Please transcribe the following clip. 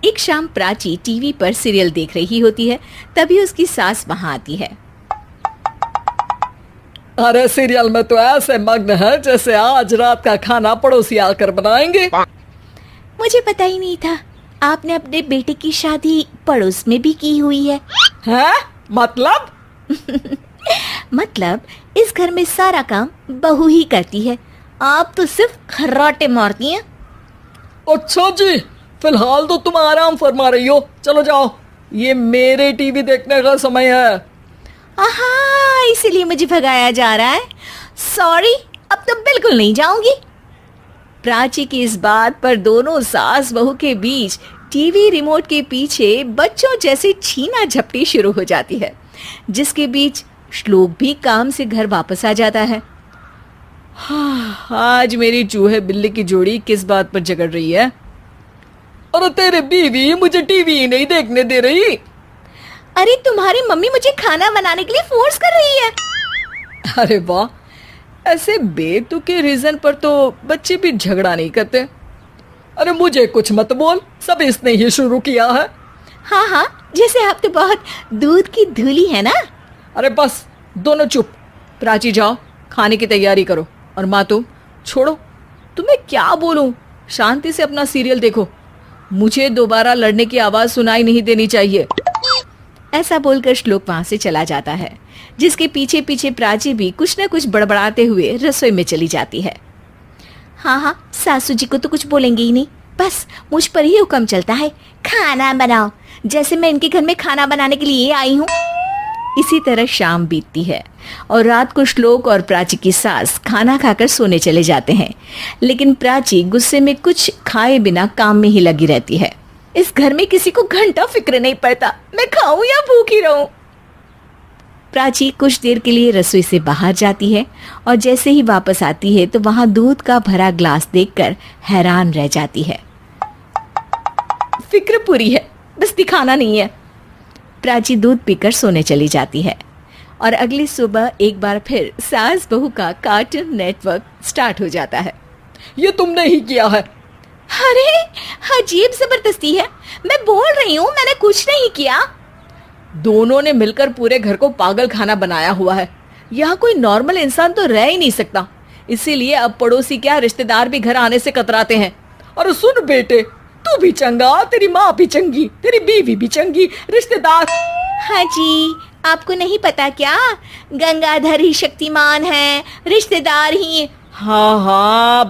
एक शाम प्राची टीवी पर सीरियल देख रही होती है। तभी उसकी सास वहां आती है। अरे सीरियल में तो ऐसे मग्न है जैसे आज रात का खाना पड़ोसी आकर बनाएंगे। मुझे पता ही नहीं था आपने अपने बेटे की शादी पड़ोस में भी की हुई है। हैं? मतलब? मतलब इस घर में सारा काम बहू ही करती है, आप तो सिर्फ खर्राटे मारती हैं। अच्छा जी, फिलहाल तो तुम आराम फरमा रही हो, चलो जाओ, ये मेरे टीवी देखने का समय है। आहा, इसीलिए मुझे भगाया जा रहा है। सॉरी, अब तो बिल्कुल नहीं जाऊंगी। प्राची की इस बात पर दोनों सास बहू के बीच टीवी रिमोट के पीछे बच्चों जैसे छीना झपटी शुरू हो जाती है, जिसके बीच श्लोक भी काम से घर वापस आ जाता है। हाँ, आज मेरी चूहे बिल्ली की जोड़ी किस बात पर झगड़ रही है? अरे तेरे बीवी मुझे टीवी ही नहीं देखने दे रही। अरे तुम्हारी मम्मी मुझे खाना बनाने के लिए फोर्स कर रही है। अरे वाह, ऐसे बेतुके रीजन पर तो बच्चे भी झगड़ा नहीं करते। अरे मुझे कुछ मत बोल, सब इसने ही शुरू किया है। हाँ हाँ, जैसे आप तो बहुत दूध की धूली है ना। अरे बस, दोनों चुप। प्राची जाओ, खाने की तैयारी करो। और माँ तुम छोड़ो, तुम्हें क्या बोलूं, शांति से अपना सीरियल देखो, मुझे दोबारा लड़ने की आवाज सुनाई नहीं देनी चाहिए। ऐसा बोलकर श्लोक वहां से चला जाता है, जिसके पीछे पीछे प्राची भी कुछ न कुछ बड़बड़ाते हुए रसोई में चली जाती है। हाँ हाँ, सासू जी को तो कुछ बोलेंगे ही नहीं, बस मुझ पर ही हुक्म चलता है, खाना बनाओ, जैसे मैं इनके घर में खाना बनाने के लिए आई हूँ। इसी तरह शाम बीतती है और रात को श्लोक और प्राची की सास खाना खाकर सोने चले जाते हैं, लेकिन प्राची गुस्से में कुछ खाए बिना काम में ही लगी रहती है। इस घर में किसी को घंटा फिक्र नहीं पड़ता, मैं खाऊं या भूखी रहूं। प्राची कुछ देर के लिए रसोई से बाहर जाती है और जैसे ही वापस आती है तो वहां दूध का भरा ग्लास देखकर हैरान रह जाती है। फिक्र पूरी है, बस दिखाना नहीं है। प्राची दूध पीकर सोने चली जाती है और अगली सुबह एक बार फिर सास बहू का कार्टून नेटवर्क स्टार्ट हो जाता है। ये तुमने ही किया है। अरे अजीब जबरदस्ती है, मैं बोल रही हूँ मैंने कुछ नहीं किया। दोनों ने मिलकर पूरे घर को पागल खाना बनाया हुआ है, यहाँ कोई नॉर्मल इंसान तो रह ही नहीं सकता, इसीलिए अब पड़ोसी क्या रिश्तेदार भी घर आने से कतराते हैं। और सुन बेटे, तू भी चंगा, तेरी माँ भी चंगी, तेरी बीवी भी चंगी, रिश्तेदार। हाँ जी, आपको नहीं पता क्या, गंगाधर ही शक्तिमान है, रिश्तेदार ही। हाँ हाँ,